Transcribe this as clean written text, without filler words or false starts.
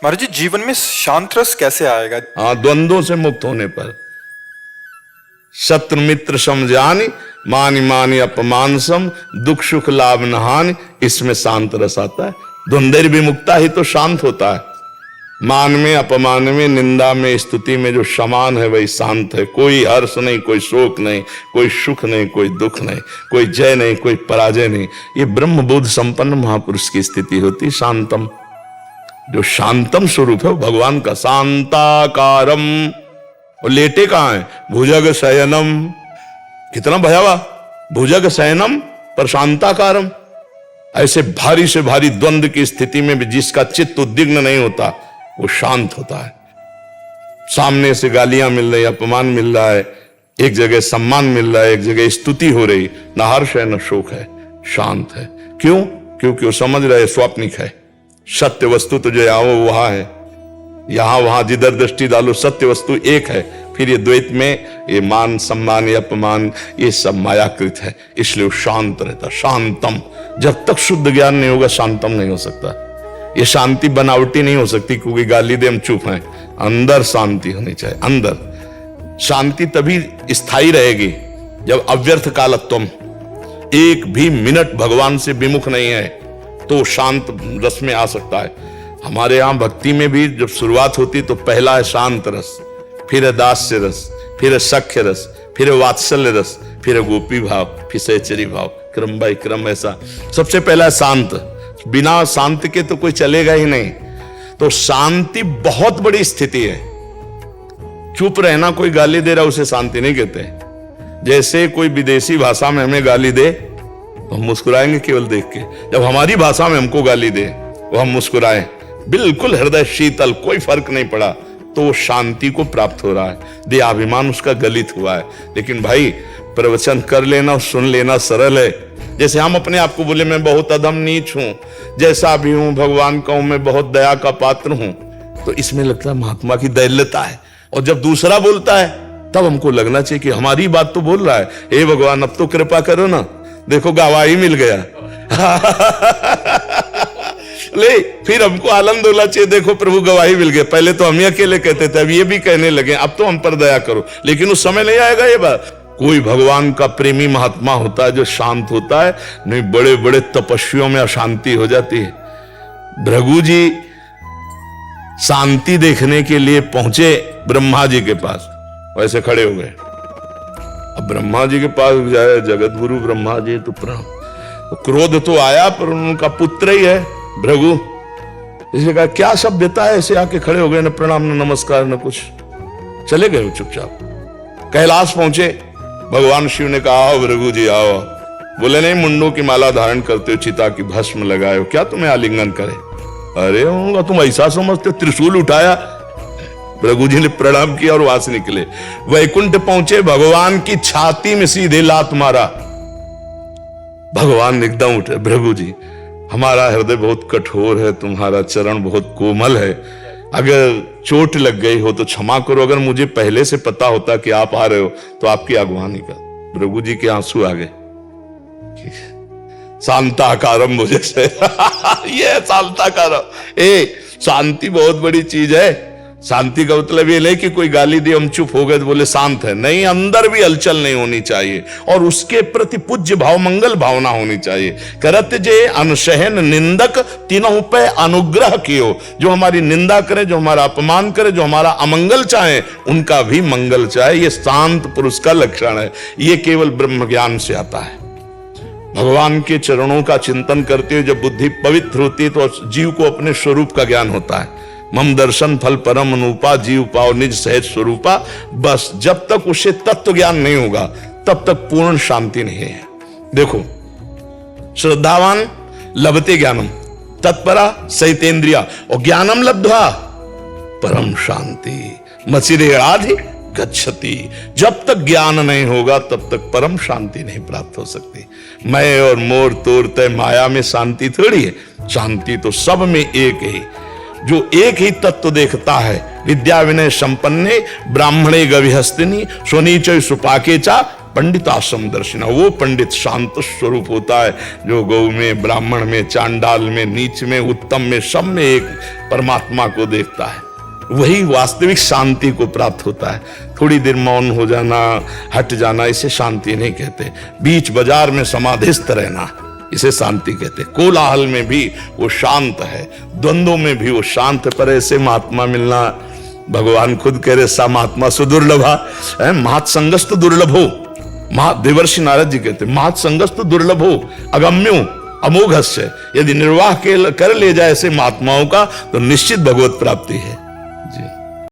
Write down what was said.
महाराज जी, जीवन में शांत रस कैसे आएगा? हाँ, द्वंद्वों से मुक्त होने पर। शत्रु मित्र समझानी, मानी मानी अपमान सम, दुख सुख लाभ न हानि, इसमें शांत रस आता है। द्वंद्व विमुक्ता ही तो शांत होता है। मान में अपमान में निंदा में स्तुति में जो समान है वही शांत है। कोई हर्ष नहीं, कोई शोक नहीं, कोई सुख नहीं, कोई दुख नहीं, कोई जय नहीं, कोई पराजय नहीं। ये ब्रह्मबोध संपन्न महापुरुष की स्थिति होती शांतम। जो शांतम स्वरूप है भगवान का। शांताकारम, और लेटे कहां है? भुजग शयनम। कितना भयावह, भुजग शयनम पर शांताकारम। ऐसे भारी से भारी द्वंद्व की स्थिति में भी जिसका चित्त उद्विग्न नहीं होता वो शांत होता है। सामने से गालियां मिल रही, अपमान मिल रहा है, एक जगह सम्मान मिल रहा है, एक जगह स्तुति हो रही, न हर्ष है न शोक है, शांत है। क्यों? क्योंकि वो समझ रहे स्वाप्निक है। सत्य वस्तु तो जो यहाँ वो वहां है, यहां वहां जिधर दृष्टि डालो सत्य वस्तु एक है। फिर ये द्वैत में ये मान सम्मान या अपमान ये सब मायाकृत है, इसलिए वो शांत रहता। शांतम। जब तक शुद्ध ज्ञान नहीं होगा शांतम नहीं हो सकता। ये शांति बनावटी नहीं हो सकती क्योंकि गाली दे हम चुप हैं। अंदर शांति होनी चाहिए। अंदर शांति तभी स्थायी रहेगी जब अव्यर्थ कालत्वम, एक भी मिनट भगवान से विमुख नहीं है तो शांत रस में आ सकता है। हमारे यहां भक्ति में भी जब शुरुआत होती तो पहला है शांत रस, फिर है दास्य रस, फिर है सख्य रस, फिर है वात्सल्य रस, फिर है गोपी भाव, फिर सहचरी भाव, क्रम बाई क्रम। ऐसा सबसे पहला है शांत। बिना शांति के तो कोई चलेगा ही नहीं। तो शांति बहुत बड़ी स्थिति है। चुप रहना, कोई गाली दे रहा उसे शांति नहीं कहते। जैसे कोई विदेशी भाषा में हमें गाली दे हम मुस्कुराएंगे केवल देख के। जब हमारी भाषा में हमको गाली दे वो हम मुस्कुराएं, बिल्कुल हृदय शीतल, कोई फर्क नहीं पड़ा, तो वो शांति को प्राप्त हो रहा है। देहाभिमान उसका गलित हुआ है। लेकिन भाई प्रवचन कर लेना और सुन लेना सरल है। जैसे हम अपने आप को बोले मैं बहुत अधम नीच हूं, जैसा भी हूं भगवान कहूं मैं बहुत दया का पात्र हूं, तो इसमें लगता है महात्मा की दैल्यता है। और जब दूसरा बोलता है तब हमको लगना चाहिए कि हमारी बात तो बोल रहा है, हे भगवान अब तो कृपा करो ना, देखो गवाही मिल गया। ले फिर हमको आनंद होना चाहिए, देखो प्रभु गवाही मिल गया। पहले तो हम ही अकेले कहते थे, अब ये भी कहने लगे अब तो हम पर दया करो। लेकिन उस समय नहीं आएगा ये बात। कोई भगवान का प्रेमी महात्मा होता है जो शांत होता है, नहीं बड़े बड़े तपस्वियों में अशांति हो जाती है। भृगु जी शांति देखने के लिए पहुंचे ब्रह्मा जी के पास, वैसे खड़े हो गए। अब ब्रह्मा जी के पास जाए जगत गुरु ब्रह्मा जी, तो क्रोध तो आया पर उनका पुत्र ही है भृगु। इसने कहा क्या सभ्यता है, ऐसे आके खड़े हो गए, न प्रणाम न नमस्कार न कुछ, चले गए चुपचाप। कैलाश पहुंचे, भगवान शिव ने कहा आओ भृगु जी आओ। बोले नहीं, मुंडों की माला धारण करते हो, चिता की भस्म लगाए हो, क्या तुम्हें आलिंगन करे? अरे होगा तुम ऐसा समझते, त्रिशूल उठाया। भृगु जी ने प्रणाम किया और वहां से निकले। वैकुंठ पहुंचे, भगवान की छाती में सीधे लात मारा। भगवान एकदम उठे, भृगु जी हमारा हृदय बहुत कठोर है, तुम्हारा चरण बहुत कोमल है, अगर चोट लग गई हो तो क्षमा करो, अगर मुझे पहले से पता होता कि आप आ रहे हो तो आपकी अगवानी कर। भृगु जी के आंसू आ गए। शांताकारम मुझे से ये शांताकारम। शांति बहुत बड़ी चीज है। शांति का मतलब ये नहीं कि कोई गाली दे हम चुप हो गए तो बोले शांत है, नहीं, अंदर भी हलचल नहीं होनी चाहिए और उसके प्रति पूज्य भाव मंगल भावना होनी चाहिए। करत जे अनुशहन निंदक तीनों पे अनुग्रह कियो, जो हमारी निंदा करे, जो हमारा अपमान करे, जो हमारा अमंगल चाहे उनका भी मंगल चाहे। ये शांत पुरुष का लक्षण है। ये केवल ब्रह्म ज्ञान से आता है। भगवान के चरणों का चिंतन करते हुए जब बुद्धि पवित्र होती है तो जीव को अपने स्वरूप का ज्ञान होता है। मम दर्शन फल परम अनुपा, जीव पाओ निज सहज स्वरूपा। बस जब तक उसे तत्व ज्ञान नहीं होगा तब तक पूर्ण शांति नहीं है। देखो, श्रद्धावान लभते ज्ञानम तत्परा सहितेन्द्रिया, और ज्ञानम लब्ध्वा परम शांति मचिरे आधि गच्छति। जब तक ज्ञान नहीं होगा तब तक परम शांति नहीं प्राप्त हो सकती। मैं और मोर तोड़ते माया में शांति थोड़ी है। शांति तो सब में एक है। जो एक ही तत्व देखता है विद्या विनय संपन्ने ब्राह्मणे गविहस्तिनी स्वनीच सुपाके चा पंडिताश्रम दर्शिना। वो पंडित शांत स्वरूप होता है जो गौ में, ब्राह्मण में, चांडाल में, नीच में, उत्तम में, सब में एक परमात्मा को देखता है। वही वास्तविक शांति को प्राप्त होता है। थोड़ी देर मौन हो जाना, हट जाना, इसे शांति नहीं कहते। बीच बाजार में समाधिस्थ रहना, इसे शांति कहते। कोलाहल में भी वो शांत है, द्वंद्वों में भी वो शांत। पर ऐसे महात्मा मिलना, भगवान खुद कह रहे सा महात्मा सुदुर्लभा, महत्संगस्तु दुर्लभो। देवर्षि नारद जी कहते महत्संगस्तु दुर्लभो अगम्यो अमोघस्य। यदि निर्वाह कर ले जाए ऐसे महात्माओं का तो निश्चित भगवत प्राप्ति है।